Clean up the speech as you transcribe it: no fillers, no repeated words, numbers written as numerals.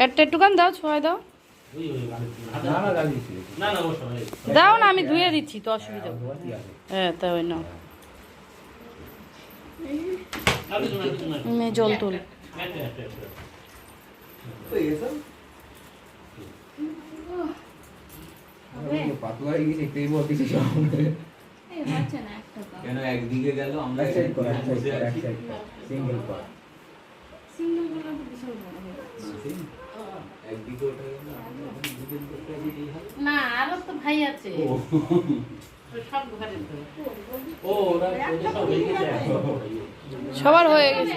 একটা একটুখান দাও, ছোঁয়া দাও। দাও না, আমি ধুয়ে দিচ্ছি তো, অসুবিধা। হ্যাঁ তাই না, জল তুল। কেন একদিকে গেল আমরা না আরো তো ভাই আছে, সব ঘরে সবার হয়ে গেছে।